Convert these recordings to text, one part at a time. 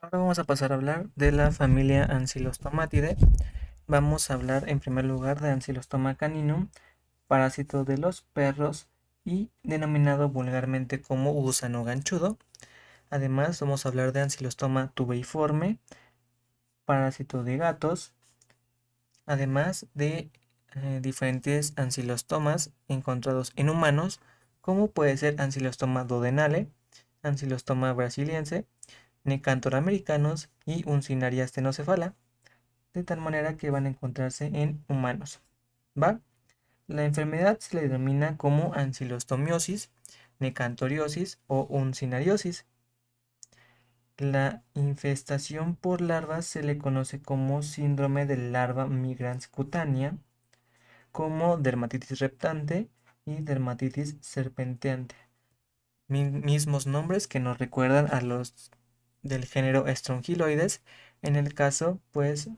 Ahora vamos a pasar a hablar de la familia Ancylostomatidae. Vamos a hablar en primer lugar de Ancylostoma caninum, parásito de los perros y denominado vulgarmente como gusano ganchudo. Además, vamos a hablar de Ancylostoma tubeiforme, parásito de gatos, además de diferentes ancilostomas encontrados en humanos, como puede ser Ancylostoma duodenale, Ancylostoma brasiliense, Necantor americanos y Uncinaria stenocephala, de tal manera que van a encontrarse en humanos. ¿Va? La enfermedad se le denomina como ancilostomiosis, necantoriosis o uncinariosis. La infestación por larvas se le conoce como síndrome de larva migrans cutánea, como dermatitis reptante y dermatitis serpenteante. Mismos nombres que nos recuerdan a los del género Strongyloides, en el caso, pues,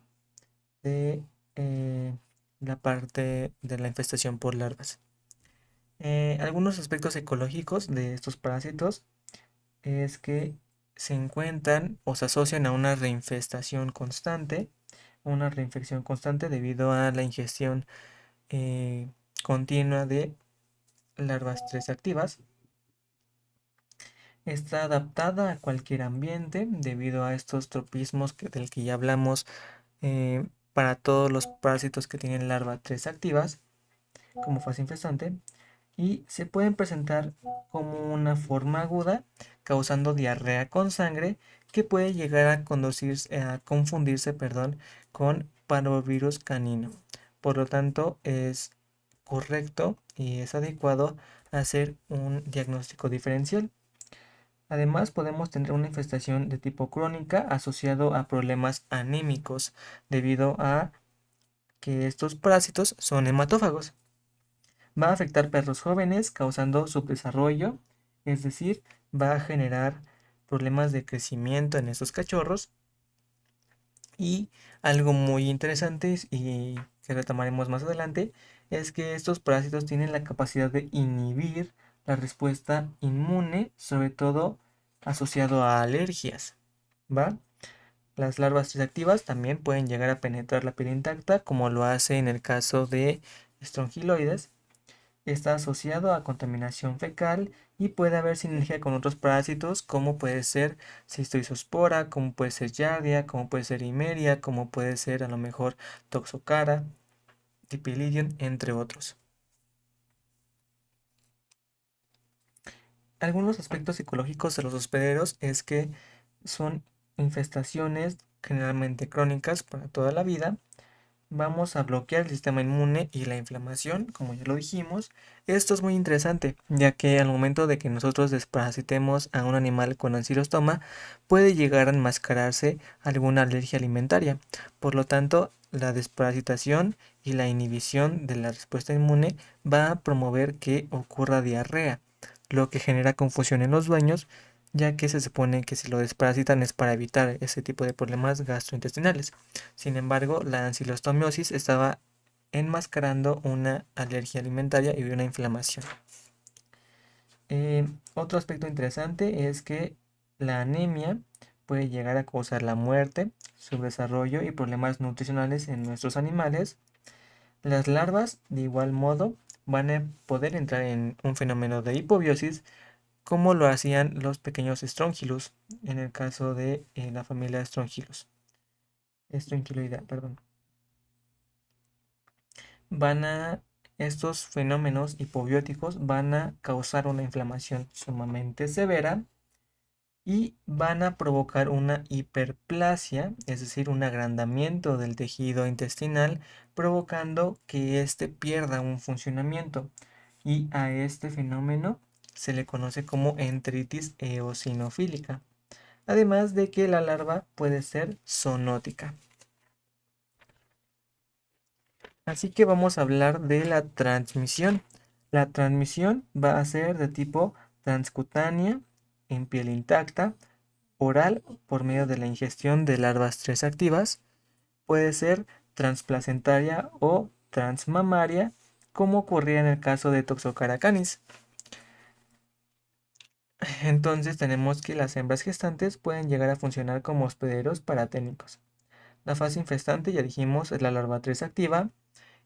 de eh, la parte de la infestación por larvas. Algunos aspectos ecológicos de estos parásitos es que se encuentran o se asocian a una reinfección constante debido a la ingestión eh, continua de larvas 3 activas. Está adaptada a cualquier ambiente debido a estos tropismos del que ya hablamos para todos los parásitos que tienen larva 3 activas como fase infestante y se pueden presentar como una forma aguda causando diarrea con sangre que puede llegar a confundirse, perdón, con parvovirus canino. Por lo tanto, es correcto y es adecuado hacer un diagnóstico diferencial. Además, podemos tener una infestación de tipo crónica asociado a problemas anémicos debido a que estos parásitos son hematófagos. Va a afectar perros jóvenes causando subdesarrollo, es decir, va a generar problemas de crecimiento en estos cachorros. Y algo muy interesante y que retomaremos más adelante es que estos parásitos tienen la capacidad de inhibir la respuesta inmune, sobre todo asociado a alergias, ¿va? Las larvas activas también pueden llegar a penetrar la piel intacta, como lo hace en el caso de Strongyloides. Está asociado a contaminación fecal y puede haber sinergia con otros parásitos como puede ser Cystoisospora, como puede ser Giardia, como puede ser Himeria, como puede ser a lo mejor Toxocara, Dipylidium, entre otros. Algunos aspectos psicológicos de los hospederos es que son infestaciones generalmente crónicas para toda la vida. Vamos a bloquear el sistema inmune y la inflamación, como ya lo dijimos. Esto es muy interesante, ya que al momento de que nosotros desparasitemos a un animal con ancilostoma, puede llegar a enmascararse alguna alergia alimentaria. Por lo tanto, la desparasitación y la inhibición de la respuesta inmune va a promover que ocurra diarrea, lo que genera confusión en los dueños, ya que se supone que si lo desparasitan es para evitar ese tipo de problemas gastrointestinales. Sin embargo, la ancilostomiosis estaba enmascarando una alergia alimentaria y una inflamación. Otro aspecto interesante es que la anemia puede llegar a causar la muerte, subdesarrollo y problemas nutricionales en nuestros animales. Las larvas, de igual modo, van a poder entrar en un fenómeno de hipobiosis, como lo hacían los pequeños Strongylus, en el caso de la familia Strongylus. Strongyloidea, perdón. van a, Estos fenómenos hipobióticos van a causar una inflamación sumamente severa y van a provocar una hiperplasia, es decir, un agrandamiento del tejido intestinal, provocando que éste pierda un funcionamiento. Y a este fenómeno se le conoce como enteritis eosinofílica. Además de que la larva puede ser zoonótica. Así que vamos a hablar de la transmisión. La transmisión va a ser de tipo transcutánea, en piel intacta, oral por medio de la ingestión de larvas 3 activas. Puede ser transplacentaria o transmamaria, como ocurría en el caso de Toxocara canis. Entonces tenemos que las hembras gestantes pueden llegar a funcionar como hospederos paraténicos. La fase infestante, ya dijimos, es la larva 3 activa.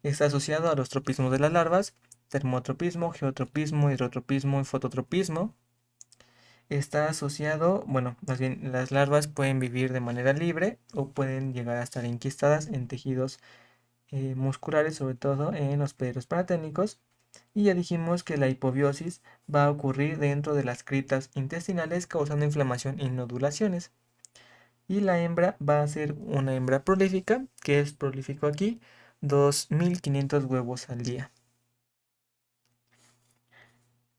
Está asociado a los tropismos de las larvas, termotropismo, geotropismo, hidrotropismo y fototropismo. Está asociado, bueno, más bien las larvas pueden vivir de manera libre o pueden llegar a estar enquistadas en tejidos musculares, sobre todo en hospederos paraténicos. Y ya dijimos que la hipobiosis va a ocurrir dentro de las criptas intestinales causando inflamación y nodulaciones. Y la hembra va a ser una hembra prolífica, que es prolífico aquí, 2500 huevos al día.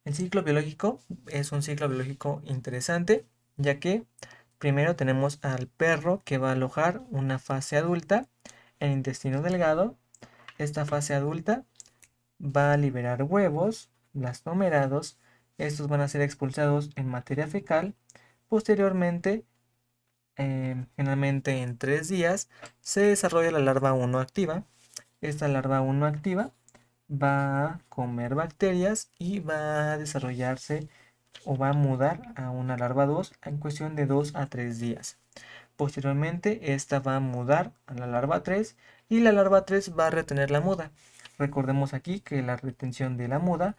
El ciclo biológico es un ciclo biológico interesante, ya que primero tenemos al perro que va a alojar una fase adulta en intestino delgado. Esta fase adulta va a liberar huevos blastomerados. Estos van a ser expulsados en materia fecal. Posteriormente, generalmente en 3 días, se desarrolla la larva 1 activa. Esta larva 1 activa va a comer bacterias y va a desarrollarse o va a mudar a una larva 2 en cuestión de 2 a 3 días. Posteriormente, esta va a mudar a la larva 3 y la larva 3 va a retener la muda. Recordemos aquí que la retención de la muda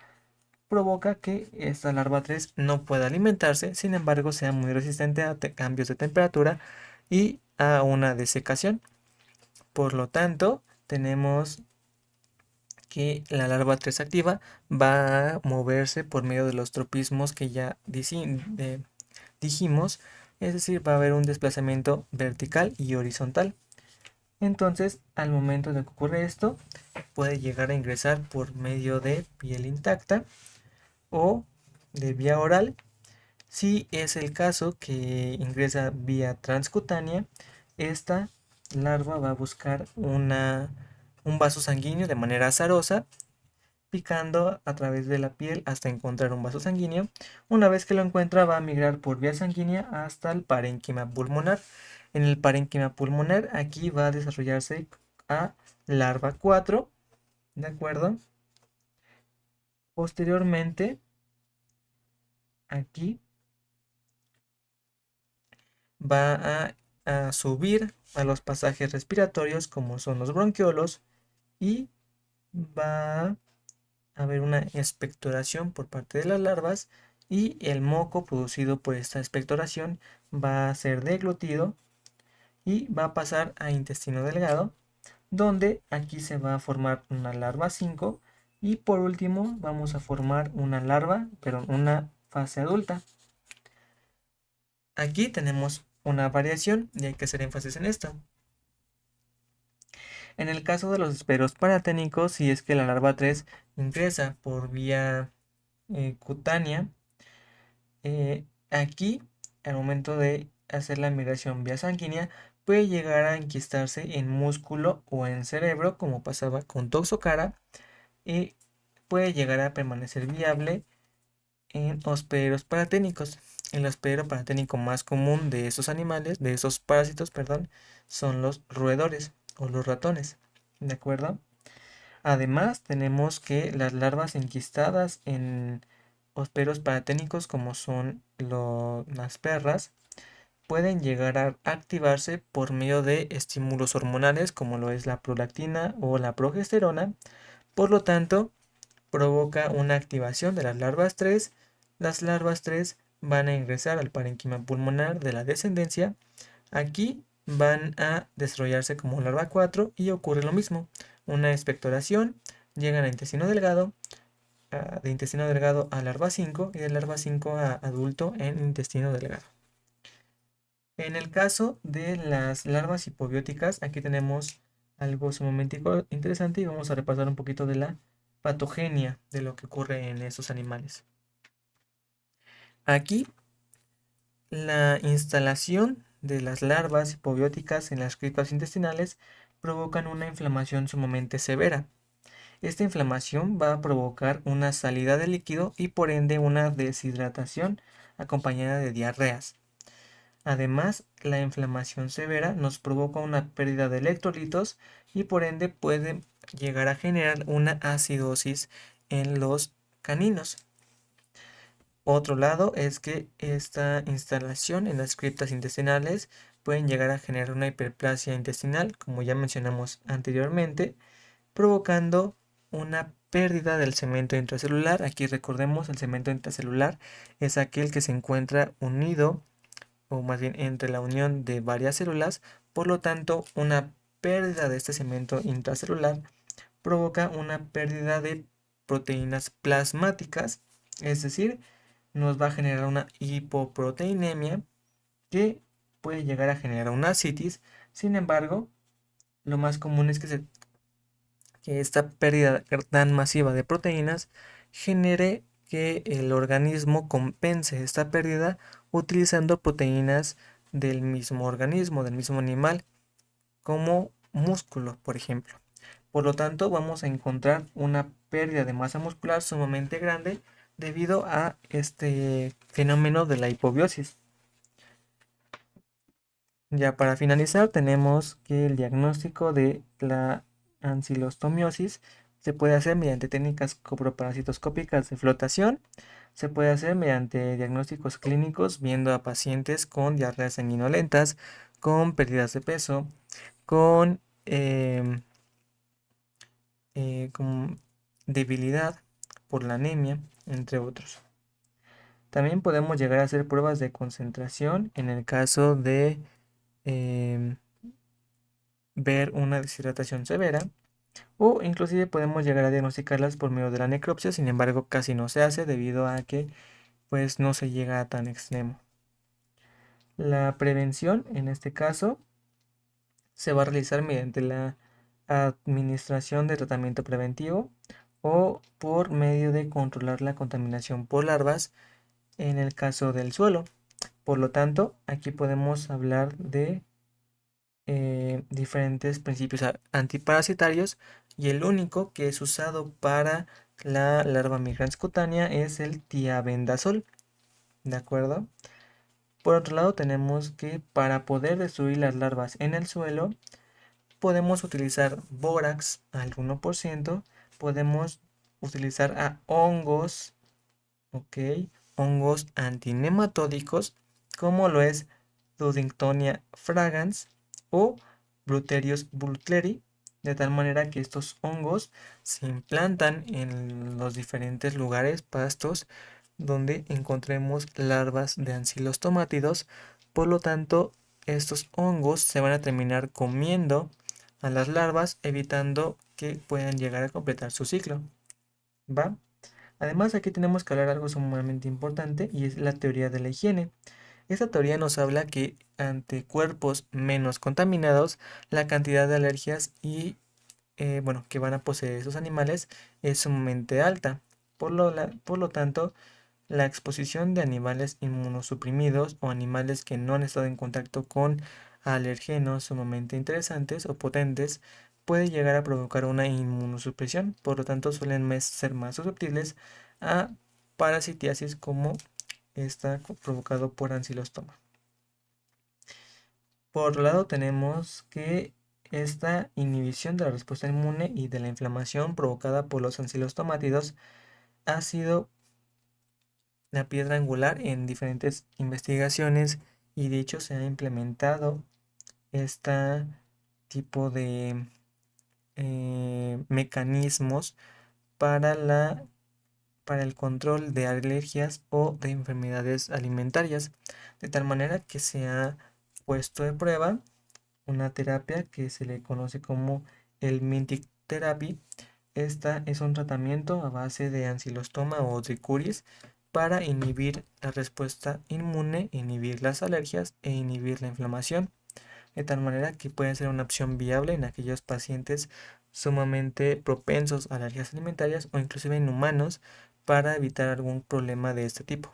provoca que esta larva 3 no pueda alimentarse, sin embargo sea muy resistente a cambios de temperatura y a una desecación. Por lo tanto, tenemos que la larva 3 activa va a moverse por medio de los tropismos que ya dijimos, es decir, va a haber un desplazamiento vertical y horizontal. Entonces, al momento de que ocurre esto, puede llegar a ingresar por medio de piel intacta o de vía oral. Si es el caso que ingresa vía transcutánea, esta larva va a buscar un vaso sanguíneo de manera azarosa, picando a través de la piel hasta encontrar un vaso sanguíneo. Una vez que lo encuentra, va a migrar por vía sanguínea hasta el parénquima pulmonar. En el parénquima pulmonar, aquí va a desarrollarse a larva 4, ¿de acuerdo? Posteriormente, aquí va a subir a los pasajes respiratorios como son los bronquiolos y va a haber una expectoración por parte de las larvas y el moco producido por esta expectoración va a ser deglutido y va a pasar a intestino delgado, donde aquí se va a formar una larva 5 y por último vamos a formar una larva, pero una fase adulta. Aquí tenemos una variación y hay que hacer énfasis en esto. En el caso de los esperos paraténicos, si es que la larva 3 ingresa por vía cutánea, aquí al momento de hacer la migración vía sanguínea puede llegar a enquistarse en músculo o en cerebro, como pasaba con Toxocara, y puede llegar a permanecer viable en hospederos paraténicos. El hospedero paraténico más común de esos animales, de esos parásitos, perdón, son los roedores o los ratones. ¿De acuerdo? Además, tenemos que las larvas enquistadas en hosperos paraténicos, como son las perras, pueden llegar a activarse por medio de estímulos hormonales, como lo es la prolactina o la progesterona. Por lo tanto, provoca una activación de las larvas 3. Las larvas 3 van a ingresar al parénquima pulmonar de la descendencia. Aquí van a desarrollarse como larva 4 y ocurre lo mismo. Una expectoración, llegan a intestino delgado, de intestino delgado a larva 5 y de larva 5 a adulto en intestino delgado. En el caso de las larvas hipobióticas, aquí tenemos algo sumamente interesante y vamos a repasar un poquito de la patogenia de lo que ocurre en estos animales. Aquí la instalación de las larvas hipobióticas en las criptas intestinales provocan una inflamación sumamente severa. Esta inflamación va a provocar una salida de líquido y por ende una deshidratación acompañada de diarreas. Además, la inflamación severa nos provoca una pérdida de electrolitos y por ende puede llegar a generar una acidosis en los caninos. Otro lado es que esta instalación en las criptas intestinales pueden llegar a generar una hiperplasia intestinal, como ya mencionamos anteriormente, provocando una pérdida del cemento intracelular. Aquí recordemos, el cemento intracelular es aquel que se encuentra unido, o más bien entre la unión de varias células. Por lo tanto, una pérdida de este cemento intracelular provoca una pérdida de proteínas plasmáticas, es decir, nos va a generar una hipoproteinemia que puede llegar a generar una ascitis. Sin embargo, lo más común es que esta pérdida tan masiva de proteínas genere que el organismo compense esta pérdida utilizando proteínas del mismo organismo, del mismo animal, como músculo, por ejemplo. Por lo tanto, vamos a encontrar una pérdida de masa muscular sumamente grande debido a este fenómeno de la hipobiosis. Ya para finalizar, tenemos que el diagnóstico de la ancilostomiosis se puede hacer mediante técnicas coproparasitoscópicas de flotación. Se puede hacer mediante diagnósticos clínicos viendo a pacientes con diarreas sanguinolentas, con pérdidas de peso, con, con debilidad por la anemia, entre otros. También podemos llegar a hacer pruebas de concentración en el caso de em, ver una deshidratación severa, o inclusive podemos llegar a diagnosticarlas por medio de la necropsia. Sin embargo, casi no se hace debido a que pues no se llega a tan extremo. La prevención en este caso se va a realizar mediante la administración de tratamiento preventivo o por medio de controlar la contaminación por larvas en el caso del suelo. Por lo tanto, aquí podemos hablar de diferentes principios antiparasitarios, y el único que es usado para la larva migrans cutánea es el tiabendazol, ¿de acuerdo? Por otro lado, tenemos que para poder destruir las larvas en el suelo, podemos utilizar bórax al 1%, podemos utilizar a hongos, ¿ok? Hongos antinematódicos, como lo es Dodingtonia fragans o Bruterius butleri, de tal manera que estos hongos se implantan en los diferentes lugares, pastos, donde encontremos larvas de ancilostomatidos. Por lo tanto, estos hongos se van a terminar comiendo a las larvas, evitando que puedan llegar a completar su ciclo. ¿Va? Además, aquí tenemos que hablar algo sumamente importante, y es la teoría de la higiene. Esta teoría nos habla que ante cuerpos menos contaminados, la cantidad de alergias bueno, que van a poseer esos animales es sumamente alta. Por lo tanto, la exposición de animales inmunosuprimidos o animales que no han estado en contacto con alergenos sumamente interesantes o potentes puede llegar a provocar una inmunosupresión. Por lo tanto, suelen ser más susceptibles a parasitiasis como esta provocado por ancilostoma. Por otro lado, tenemos que esta inhibición de la respuesta inmune y de la inflamación provocada por los ancilostomátidos ha sido la piedra angular en diferentes investigaciones, y de hecho se ha implementado este tipo de mecanismos para para el control de alergias o de enfermedades alimentarias, de tal manera que se ha puesto de prueba una terapia que se le conoce como el Mintic Therapy. Esta es un tratamiento a base de ancilostoma o de curis para inhibir la respuesta inmune, inhibir las alergias e inhibir la inflamación, de tal manera que puede ser una opción viable en aquellos pacientes sumamente propensos a alergias alimentarias o inclusive en humanos, para evitar algún problema de este tipo.